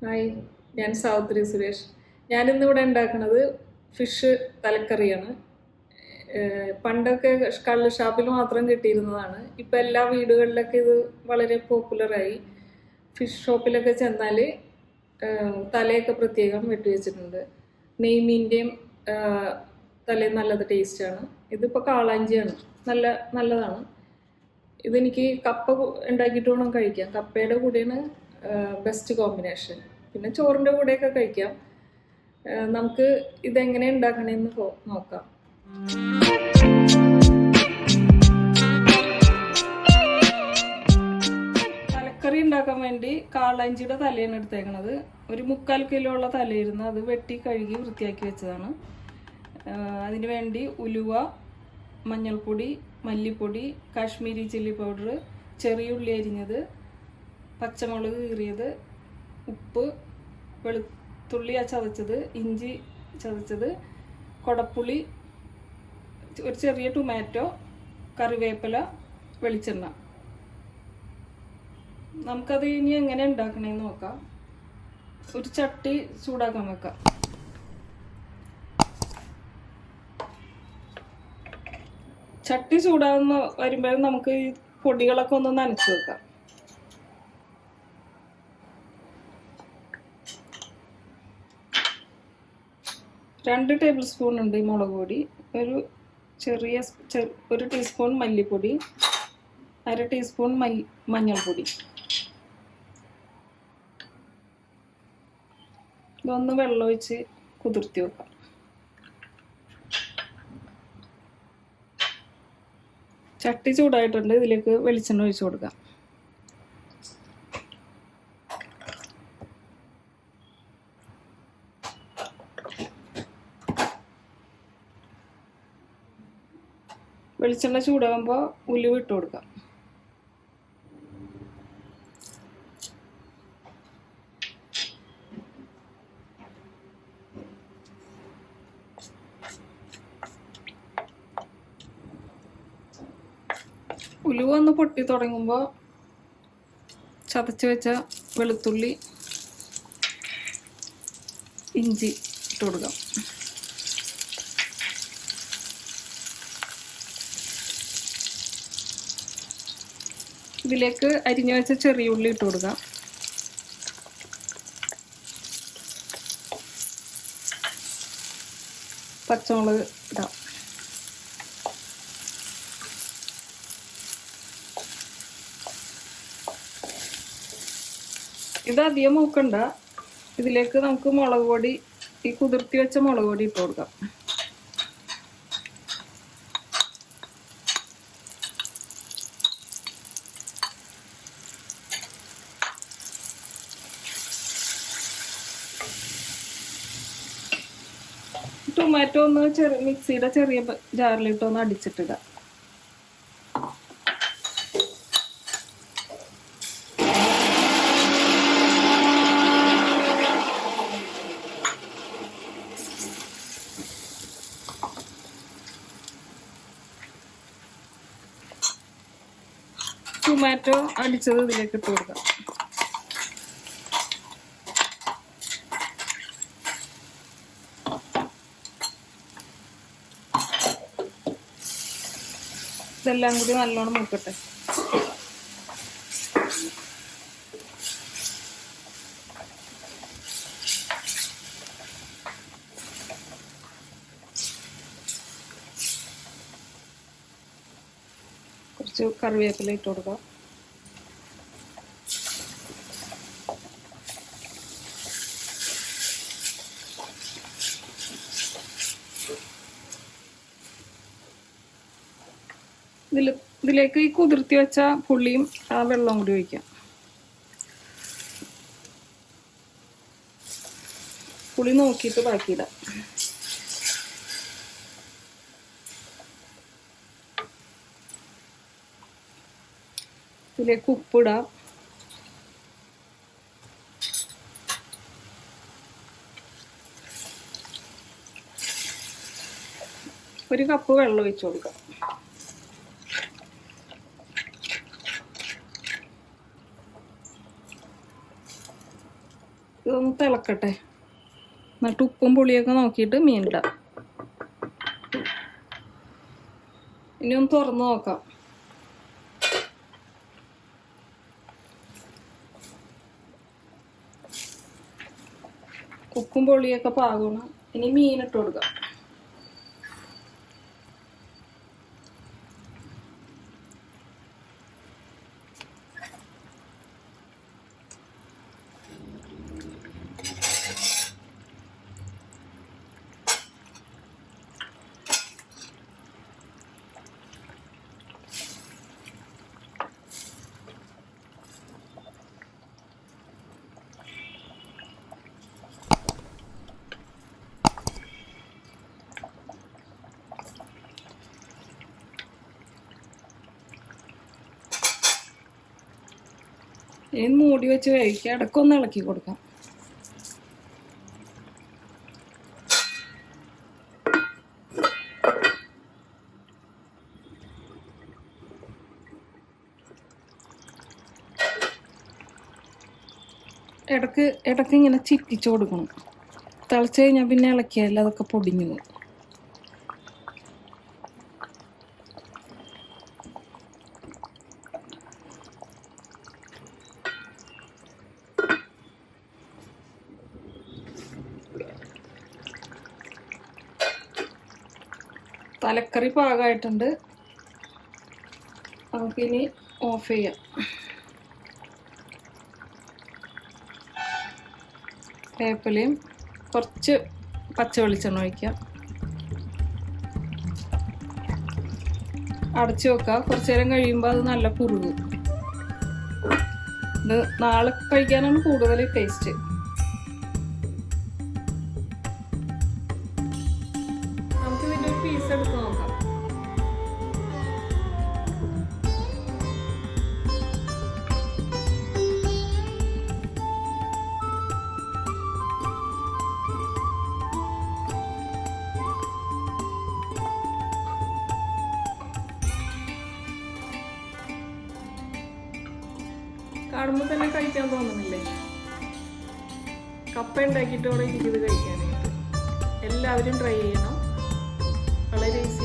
Hi, ഞാൻ സാവിത്രി സുരേഷ്. ഞാനിന്നിവിടെ ഉണ്ടാക്കുന്നത് ഫിഷ് തലക്കറിയാണ്. പണ്ടൊക്കെ കള്ള് ഷാപ്പിൽ മാത്രം കിട്ടിയിരുന്നതാണ്. ഇപ്പം എല്ലാ വീടുകളിലൊക്കെ ഇത് വളരെ പോപ്പുലറായി. ഫിഷ് ഷോപ്പിലൊക്കെ ചെന്നാൽ തലയൊക്കെ പ്രത്യേകം വെട്ടിവെച്ചിട്ടുണ്ട്. നെയ്മീൻ്റെയും തലയും നല്ലത് ടേസ്റ്റാണ്. ഇതിപ്പോൾ കാളാഞ്ചിയാണ്, നല്ലതാണ്. ഇതെനിക്ക് കപ്പ ഉണ്ടാക്കിയിട്ട് വേണം കഴിക്കാം. കപ്പയുടെ കൂടെയാണ് ബെസ്റ്റ് കോമ്പിനേഷൻ. പിന്നെ ചോറിൻ്റെ കൂടെയൊക്കെ കഴിക്കാം. നമുക്ക് ഇതെങ്ങനെ ഉണ്ടാക്കണമെന്ന് നോക്കാം. തലക്കറി ഉണ്ടാക്കാൻ വേണ്ടി കാളാഞ്ചിയുടെ തലയാണ് എടുത്തേക്കണത്. ഒരു 3/4 കിലോ ഉള്ള തലയിരുന്ന് അത് വെട്ടി കഴുകി വൃത്തിയാക്കി വെച്ചതാണ്. അതിന് വേണ്ടി ഉലുവ, മഞ്ഞൾപ്പൊടി, മല്ലിപ്പൊടി, കാശ്മീരി ചില്ലി പൗഡർ, ചെറിയ ഉള്ളി അരിഞ്ഞത്, പച്ചമുളക് കീറിയത്, ഉപ്പ്, വെളുത്തുള്ളി ചതച്ചത്, ഇഞ്ചി ചതച്ചത്, കൊടപ്പുളി, ഒരു ചെറിയ ടൊമാറ്റോ, കറിവേപ്പില, വെളിച്ചെണ്ണ. നമുക്കത് ഇനി എങ്ങനെ ഉണ്ടാക്കണേന്ന് നോക്കാം. ഒരു ചട്ടി ചൂടാക്കാൻ വെക്കാം. ചട്ടി ചൂടാകുന്ന വരുമ്പോഴും നമുക്ക് ഈ പൊടികളൊക്കെ ഒന്ന് നനച്ച് വെക്കാം. രണ്ട് ടേബിൾ സ്പൂൺ ഉണ്ട് മുളക് പൊടി, ഒരു ടീസ്പൂൺ മല്ലിപ്പൊടി, 1/2 ടീസ്പൂൺ മഞ്ഞൾപ്പൊടി. ഇതൊന്ന് വെള്ളമൊഴിച്ച് കുതിർത്തി വെക്കാം. ചട്ടി ചൂടായിട്ടുണ്ട്. ഇതിലേക്ക് വെളിച്ചെണ്ണ ഒഴിച്ചു കൊടുക്കാം. വെളിച്ചെണ്ണ ചൂടാകുമ്പോൾ ഉലുവ ഇട്ട് കൊടുക്കാം. ഉലുവ ഒന്ന് പൊട്ടി തുടങ്ങുമ്പോൾ ചതച്ച് വെച്ച വെളുത്തുള്ളി, ഇഞ്ചി ഇട്ട് കൊടുക്കാം. ഇതിലേക്ക് അരിഞ്ഞു വെച്ച ചെറിയ ഉള്ളി ഇട്ട് കൊടുക്കാം. പച്ചമുളക് ഇടാം. ഇത് അധികം മൂക്കണ്ട. ഇതിലേക്ക് നമുക്ക് മുളക് പൊടി, ഈ കുതിർത്തി വെച്ച മുളക് പൊടി ഇട്ട് കൊടുക്കാം. ടൊമാറ്റോ ഒന്ന് മിക്സിയുടെ ചെറിയ ജാറിലിട്ടൊന്ന് അടിച്ചിട്ടിടാം. ടൊമാറ്റോ അടിച്ചത് ഇതിലേക്ക് ഇട്ട് കൊടുക്കാം. ഇതെല്ലാം കൂടി നല്ലോണം മൂക്കട്ടെ. കുറച്ച് കറിവേപ്പില ഇട്ട് കൊടുക്കാം. ഇതിലേക്ക് ഈ കുതിർത്തി വെച്ച പുളിയും ആ വെള്ളവും കൂടി ഒഴിക്കാം. പുളി നോക്കിയിട്ട് ബാക്കിയിടാം. ഇതിലേക്ക് ഉപ്പിടാം. ഒരു കപ്പ് വെള്ളം ഒഴിച്ചു കൊടുക്കാം. ഇതൊന്ന് തിളക്കട്ടെ. എന്നിട്ട് ഉപ്പും പുളിയൊക്കെ നോക്കിയിട്ട് മീൻ ഇടാം. ഇനി ഒന്ന് തുറന്ന് നോക്കാം. ഉപ്പും പുളിയൊക്കെ പാകണം. ഇനി മീൻ ഇട്ട് കൊടുക്കാം. ഇനി മൂടി വെച്ച് വേവിക്കുക. ഇടയ്ക്കൊന്ന് ഇളക്കി കൊടുക്കാം. ഇടയ്ക്ക് ഇങ്ങനെ ചിറ്റിച്ചു കൊടുക്കണം. തിളച്ച് കഴിഞ്ഞാൽ പിന്നെ ഇളക്കിയാൽ അതൊക്കെ പൊടിഞ്ഞു പോകും. തലക്കറി പാകമായിട്ടുണ്ട്. നമുക്കിനി ഓഫ് ചെയ്യാം. വേപ്പിലയും കുറച്ച് പച്ച വെളിച്ചെണ്ണ ഒഴിക്കാം. അടച്ചു വെക്കുക. കുറച്ച് നേരം കഴിയുമ്പോൾ അത് നല്ല കുറുകും. ഇത് നാളെ കഴിക്കാനാണ് കൂടുതൽ ടേസ്റ്റ്. നമുക്ക് ഇതിൻ്റെ ഒരു പീസ് എടുത്ത് നോക്കാം. കാണുമ്പോൾ തന്നെ കഴിക്കാൻ തോന്നുന്നില്ലേ? കപ്പ ഉണ്ടാക്കിയിട്ട് ഇവിടെ ഇരിക്കുന്നത് കഴിക്കാനായിട്ട്. എല്ലാവരും ട്രൈ ചെയ്യണം. വളരെ ഈസി.